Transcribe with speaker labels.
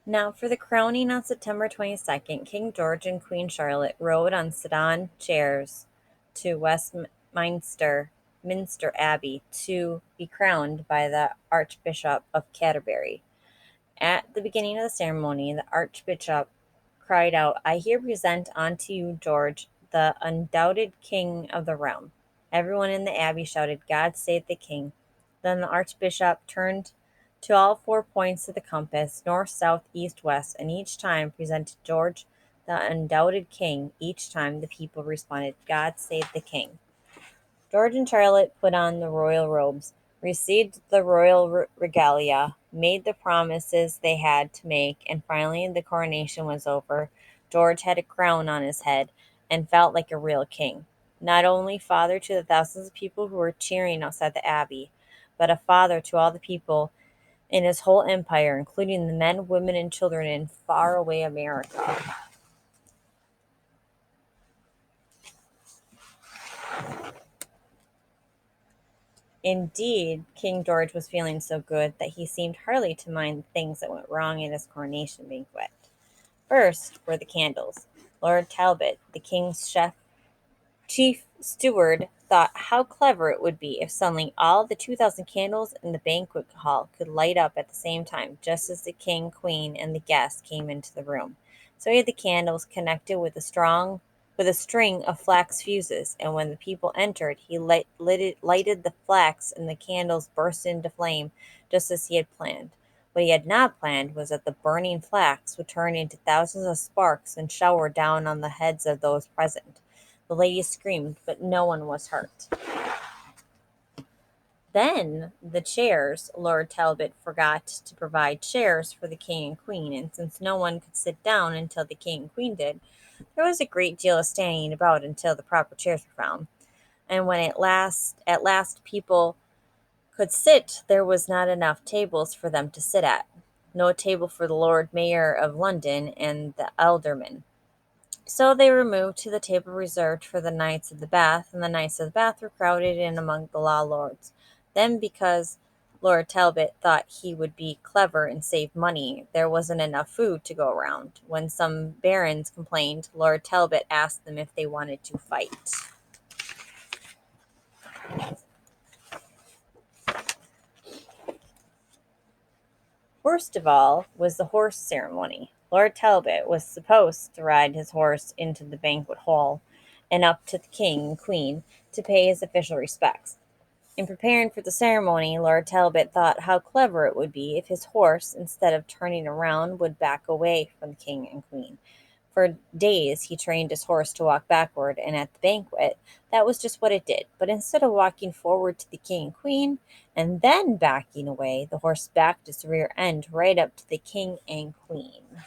Speaker 1: Now, for the crowning on September 22nd, King George and Queen Charlotte rode on sedan chairs to Minster Abbey to be crowned by the Archbishop of Canterbury. At the beginning of the ceremony, the Archbishop cried out, "I here present unto you George, the undoubted King of the realm." Everyone in the abbey shouted, "God save the King." Then the Archbishop turned to all four points of the compass, north, south, east, west, and each time presented George, the undoubted King. Each time the people responded, "God save the King." George and Charlotte put on the royal robes, received the royal regalia, made the promises they had to make, and finally the coronation was over. George had a crown on his head and felt like a real king. Not only father to the thousands of people who were cheering outside the abbey, but a father to all the people in his whole empire, including the men, women, and children in faraway America. Indeed, King George was feeling so good that he seemed hardly to mind the things that went wrong at his coronation banquet. First were the candles. Lord Talbot, the king's chief steward, thought how clever it would be if suddenly all the 2,000 candles in the banquet hall could light up at the same time, just as the king, queen, and the guests came into the room. So he had the candles connected with a string of flax fuses, and when the people entered, he lighted the flax, and the candles burst into flame, just as he had planned. What he had not planned was that the burning flax would turn into thousands of sparks and shower down on the heads of those present. The ladies screamed, but no one was hurt. Then the chairs. Lord Talbot forgot to provide chairs for the king and queen, and since no one could sit down until the king and queen did, there was a great deal of standing about until the proper chairs were found. And when at last people could sit, there was not enough tables for them to sit at. No table for the Lord Mayor of London and the aldermen. So they removed to the table reserved for the Knights of the Bath, and the Knights of the Bath were crowded in among the law lords. Then, because Lord Talbot thought he would be clever and save money, there wasn't enough food to go around. When some barons complained, Lord Talbot asked them if they wanted to fight. Worst of all was the horse ceremony. Lord Talbot was supposed to ride his horse into the banquet hall and up to the king and queen to pay his official respects. In preparing for the ceremony, Lord Talbot thought how clever it would be if his horse, instead of turning around, would back away from the king and queen. For days he trained his horse to walk backward, and at the banquet, that was just what it did. But instead of walking forward to the king and queen and then backing away, the horse backed its rear end right up to the king and queen.